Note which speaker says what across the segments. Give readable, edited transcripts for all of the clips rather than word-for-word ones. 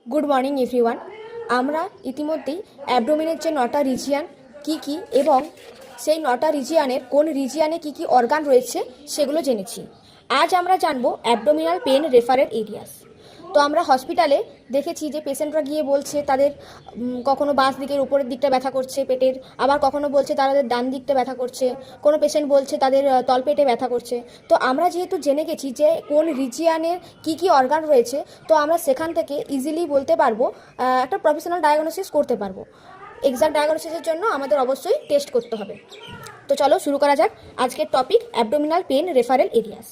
Speaker 1: Good morning everyone. আমরা ইতিমধ্যেই অ্যাবডোমেনের যে 9টা রিজিয়ান কী এবং সেই 9টা রিজিয়ানের কোন রিজিয়ানে কী অর্গান রয়েছে সেগুলো জেনেছি। আজ আমরা জানবো অ্যাবডোমিনাল পেন রেফারেল এরিয়াস। তো আমরা হসপিটালে দেখেছি যে পেশেন্টরা গিয়ে বলছে তাদের কখনো বাস দিকের উপরের দিকটা ব্যথা করছে পেটের, আবার কখনো বলছে তাদের ডান দিকটা ব্যথা করছে, কোনো পেশেন্ট বলছে তাদের তলপেটে ব্যথা করছে। তো আমরা যেহেতু জেনে গেছি যে কোন রিজিয়ানের কী অর্গান রয়েছে, তো আমরা সেখান থেকে ইজিলি বলতে পারবো, একটা প্রফেশনাল ডায়াগনোসিস করতে পারবো। এক্সাক্ট ডায়াগনোসিসের জন্য আমাদের অবশ্যই টেস্ট করতে হবে। তো চলো শুরু করা যাক আজকের topic abdominal pain referral areas.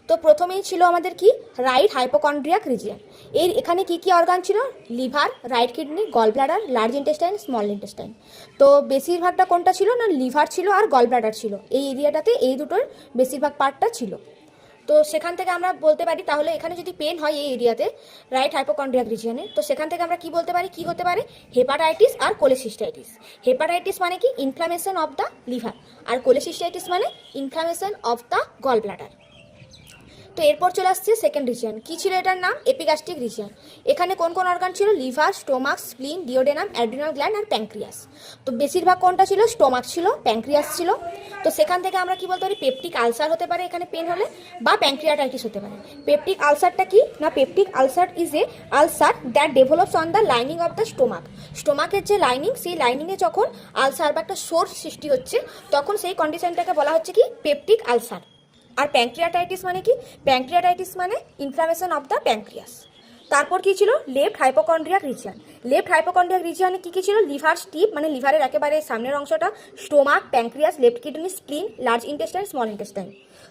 Speaker 1: তো প্রথমেই ছিল আমাদের কি রাইট হাইপোকন্ড্রিয়াক রিজিয়ন। এখানে কি অর্গান ছিল? Liver, right kidney, gall bladder, large intestine, small intestine. তো বেশিরভাগটা কোনটা ছিল না? লিভার ছিল আর গল ব্লাডার ছিল। এই এরিয়াটাতে এই দুটোর বেশিরভাগ পার্টটা ছিল। তো সেখান থেকে আমরা বলতে পারি, তাহলে এখানে যদি পেন হয় এই এরিয়াতে রাইট হাইপোকন্ড্রিয়াক রিজিয়নে, তো সেখান থেকে আমরা কি বলতে পারি, কি হতে পারে? হেপাটাইটিস আর কোলেসিস্টাইটিস। হেপাটাইটিস মানে কি? ইনফ্লামেশন অফ দ্য লিভার, আর কোলেসিস্টাইটিস মানে inflammation of the gallbladder. তো এরপর চলে আসছে সেকেন্ড রিজিয়ন। কী ছিল এটার নাম? Epigastric region. এখানে কোন কোন অর্গান ছিল? Liver, stomach, spleen, duodenum, adrenal gland আর প্যাঙ্ক্রিয়াস। তো বেশিরভাগ কোনটা ছিল? স্টোমাক ছিল, প্যাঙ্ক্রিয়াস ছিল। তো সেখান থেকে আমরা কি বলতে পারি? পেপটিক আলসার হতে পারে এখানে পেন হলে, বা প্যাঙ্ক্রিয়াটাইটিস হতে পারে। পেপটিক আলসারটা কি না? Peptic ulcer is a ulcer that develops on the lining of the stomach. স্টোমাকের যে লাইনিং, সেই লাইনিংয়ে যখন আলসার বা একটা সোর্স সৃষ্টি হচ্ছে, তখন সেই কন্ডিশনটাকে বলা হচ্ছে কি? Peptic ulcer. আর প্যাঙ্ক্রিয়াটাইটিস মানে কি? প্যাঙ্ক্রিয়াটাইটিস মানে ইনফ্লামেশন অফ দ্য প্যাঙ্ক্রিয়াস। তারপর কি ছিল? Left hypochondriac region. Left hypochondriac রিজিয়নে কি ছিল? লিভার স্টিপ মানে লিভারের একেবারে সামনের অংশটা, stomach, pancreas, left kidney, spleen, large intestine, small intestine.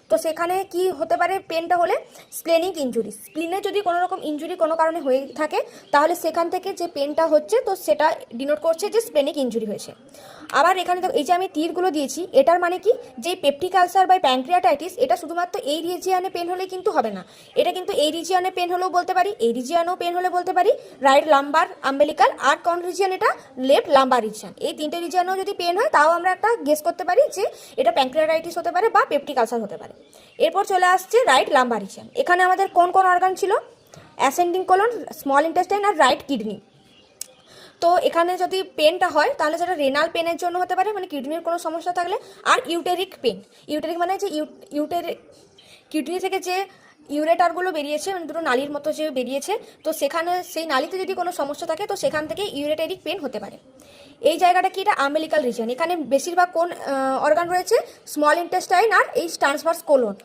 Speaker 1: তো সেখানে কি হতে পারে পেনটা হলে? Splenic injury. স্প্লিনে যদি কোনো রকম ইনজুরি কোনো কারণে হয়ে থাকে, তাহলে সেখান থেকে যে পেনটা হচ্ছে, তো সেটা ডিনোট করছে যে স্প্লেনিক ইনজুরি হয়েছে। আবার এখানে এই যে আমি তীরগুলো দিয়েছি, এটার মানে কি? যে পেপটিক আলসার বা প্যাঙ্ক্রিয়াটাইটিস, এটা শুধুমাত্র এই রিজিয়নে পেন হলে কিন্তু হবে না। এটা কিন্তু এই রিজিয়নে পেন হলেও বলতে পারি, এই রিজিয়নেও পেন হলে বলতে পারি, রাইট লাম্বার, আম্বেলিকাল আর কোন রিজিয়ন? এটা লেফট লাম্বার রিজিয়ন। এই তিনটে রিজিয়নেও যদি পেন হয়, তাও আমরা একটা গেস করতে পারি যে এটা প্যাঙ্ক্রিয়াটাইটিস হতে পারে বা পেপটিক আলসার হতে পারে। এরপর চলে আসছে রাইট লাম্বার রিজিয়ন। এখানে আমাদের কোন কোন অর্গান ছিল? অ্যাসেন্ডিং কোলন, স্মল ইন্টেস্টাইন আর রাইট কিডনি। তো এখানে যদি পেনটা হয়, তাহলে সেটা রেনাল পেনের জন্য হতে পারে, মানে কিডনির কোনো সমস্যা থাকলে। আর ইউটেরিক পেন, ইউটেরিক মানে যে কিডনি থেকে যে ইউরেটারগুলো বেরিয়েছে, মানে দুটো নালীর মতো যে বেরিয়েছে, তো সেখানে সেই নালীতে যদি কোনো সমস্যা থাকে, তো সেখান থেকে ইউরেটারিক পেন হতে পারে। এই জায়গাটা কি? এটা আম্বেলিকাল রিজিয়ন। এখানে বেশিরভাগ কোন অর্গান রয়েছে? স্মল ইন্টেস্টাইন আর এই ট্রান্সভার্স কোলন,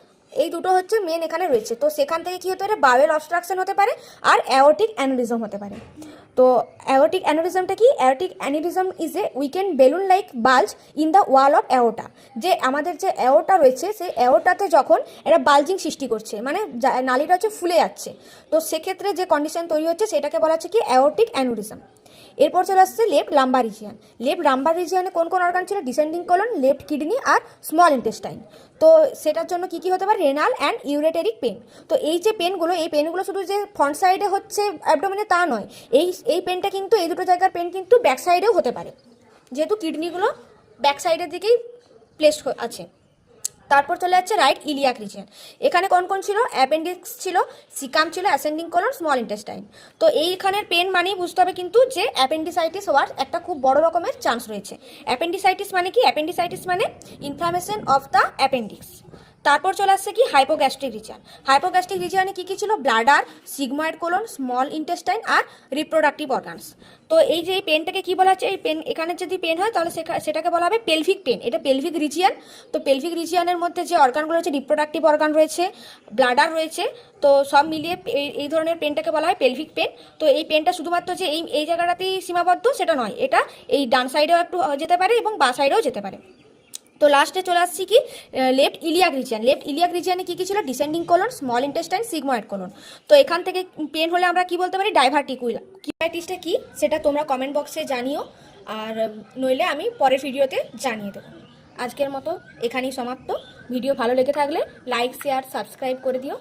Speaker 1: এই দুটো হচ্ছে মেন এখানে রয়েছে। তো সেখান থেকে কি হতে পারে? বাওয়েল অবস্ট্রাকশন হতে পারে আর অ্যাওর্টিক অ্যানিউরিজম হতে পারে। তো অ্যাওর্টিক অ্যানিউরিজমটা কি? Aortic aneurysm is a weakened balloon like bulge in the wall of aorta. যে আমাদের যে অ্যাওর্টা রয়েছে, সেই অ্যাওর্টাতে যখন এটা বাল্জিং সৃষ্টি করছে, মানে নালীটা হচ্ছে ফুলে যাচ্ছে, তো সেক্ষেত্রে যে কন্ডিশন তৈরি হচ্ছে, সেটাকে বলা হচ্ছে কি? Aortic aneurysm. এরপর চলে আসছে left lumbar region. Left lumbar রিজিয়নে কোন কোন অর্গান ছিল? ডিসেন্ডিং কোলন, লেফট কিডনি আর স্মল ইন্টেস্টাইন। তো সেটার জন্য কি হতে পারে? Renal and ureteric pain. তো এই যে পেনগুলো, এই পেনগুলো শুধু যে ফ্রন্ট সাইডে হচ্ছে অ্যাবডোমেনে, তা নয়। এই পেনটা কিন্তু, এই দুটো জায়গার পেন কিন্তু ব্যাক সাইডেও হতে পারে, যেহেতু কিডনিগুলো ব্যাক সাইডের দিকেই প্লেস আছে। তারপর চলে যাচ্ছে রাইট ইলিয়াক রিজিয়ন। এখানে কোন কোন ছিল? অ্যাপেন্ডিক্স ছিল, সিকাম ছিল, অ্যাসেন্ডিং কোলন, স্মল ইন্টেস্টাইন। তো এইখানের পেন মানেই বুঝতে হবে কিন্তু যে অ্যাপেন্ডিসাইটিস হওয়ার একটা খুব বড় রকমের চান্স রয়েছে। অ্যাপেন্ডিসাইটিস মানে কি? অ্যাপেন্ডিসাইটিস মানে ইনফ্লামেশন অফ দ্য অ্যাপেন্ডিক্স। তারপর চলে আসছে কি? Hypogastric region. হাইপোগ্যাস্ট্রিক রিজিয়নে কি ছিল? Bladder, sigmoid colon, small intestine আর রিপ্রোডাক্টিভ অর্গানস। তো এই যে এই পেনটাকে কি বলা হচ্ছে? এই পেন, এখানে যদি পেন হয়, তাহলে সেটাকে বলা হবে পেলভিক পেন। এটা পেলভিক রিজিয়ন। তো পেলভিক রিজিয়নের মধ্যে যে অর্গানগুলো রয়েছে, রিপ্রোডাক্টিভ অর্গান রয়েছে, ব্লাডার রয়েছে, তো সব মিলিয়ে এই ধরনের পেনটাকে বলা হয় পেলভিক পেন। তো এই পেনটা শুধুমাত্র যে এই জায়গাটাতেই সীমাবদ্ধ সেটা নয়, এটা এই ডান সাইডেও একটু যেতে পারে এবং বাঁ সাইডেও যেতে পারে। তো লাস্টে চলে আসছি কি? Left iliac region. Left iliac রিজিয়নে কি ছিল? Descending colon, small intestine, sigmoid colon. তো এখান থেকে পেন হলে আমরা কি বলতে পারি? ডাইভার্টিকুলা। কিভাইটিসটা কি সেটা তোমরা কমেন্ট বক্সে জানিও, আর নইলে আমি পরের ভিডিওতে জানিয়ে দেবো। আজকের মতো এখানেই সমাপ্ত। ভিডিও ভালো লেগে থাকলে লাইক, শেয়ার, সাবস্ক্রাইব করে দিও।